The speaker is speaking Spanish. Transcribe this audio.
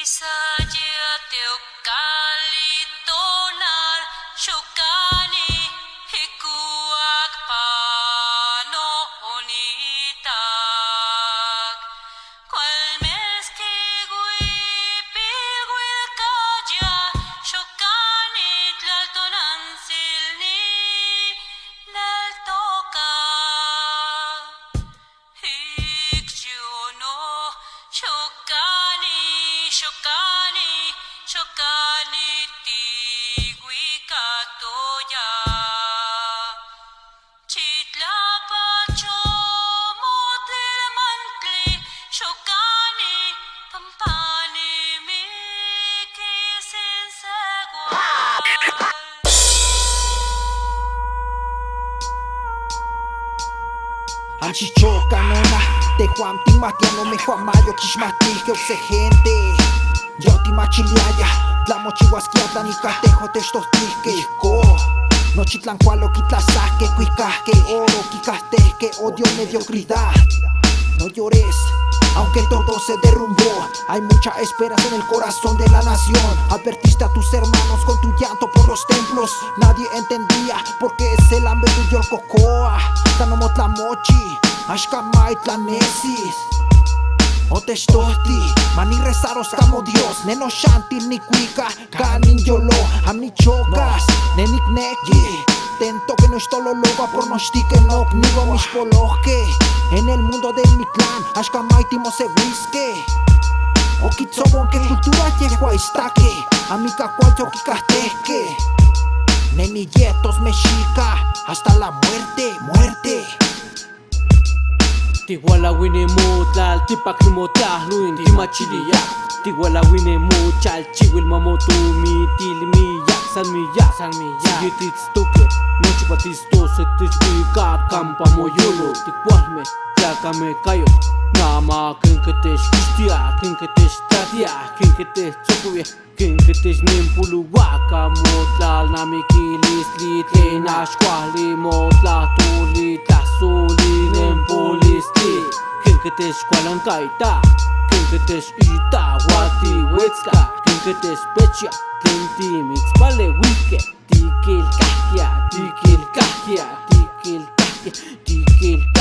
saja teu kali tonar shukani hikuak pano unitak cual mes que gui pilguil kaja shukani tlaltonan silni naltoka hikjuno shukani shokani tigui katoya chitla pacho motel mantli shokani pampani mi kisin segual Anchichoca nona, te Juan Timatiano me Juan Mayo Kishmati que use gente. Yo ti machiliaya, la mochihuasquiata ni catejo te estostique ko. No chitlan cualo quitlasasque, cuicasque, oro, quicastesque, odio, mediocridad. No llores, aunque todo se derrumbó. Hay mucha esperanza en el corazón de la nación. Advertiste a tus hermanos con tu llanto por los templos. Nadie entendía por qué es el hambre tuyo el cocoa. Tanomot la mochi, ashkamait la nesis. Otestosti, mani rezaros como Dios. Neno shantil ni cuica, canin yolo. Amni chocas, nenik neki. Tento que no estoy lo loba por no stique no nigo mis poloque. En el mundo de mi clan, ashkamaitimo se whisky. Okitsobon que cultura llegó a estaque. Amica cuacho kikastesque. Neni yetos mexica, hasta la muerte, muerte. Tiguala wine mutlal, tipak lumotlah luin timachilia. Tiguala wine muchal, chiwil mamotu mi tilmiya, sanmiya. Sigitis toque, noche patisto, se tichwika, campa moyolo. Tigualme, tlacame cayo. Nama, quinquetes kistia, quinquetes tatia, quinquetes chocubia, quinquetes nimpuluwaka, motlal namikilis litle, nashquali, motla tuli, tasuli, nempolis. Quinquetes cualancaita, quinquetes ita, wati wetska, quinquetes pecha, tenti mixpale wike, tikil kahia, tikil kahia, tikil kahia, tikil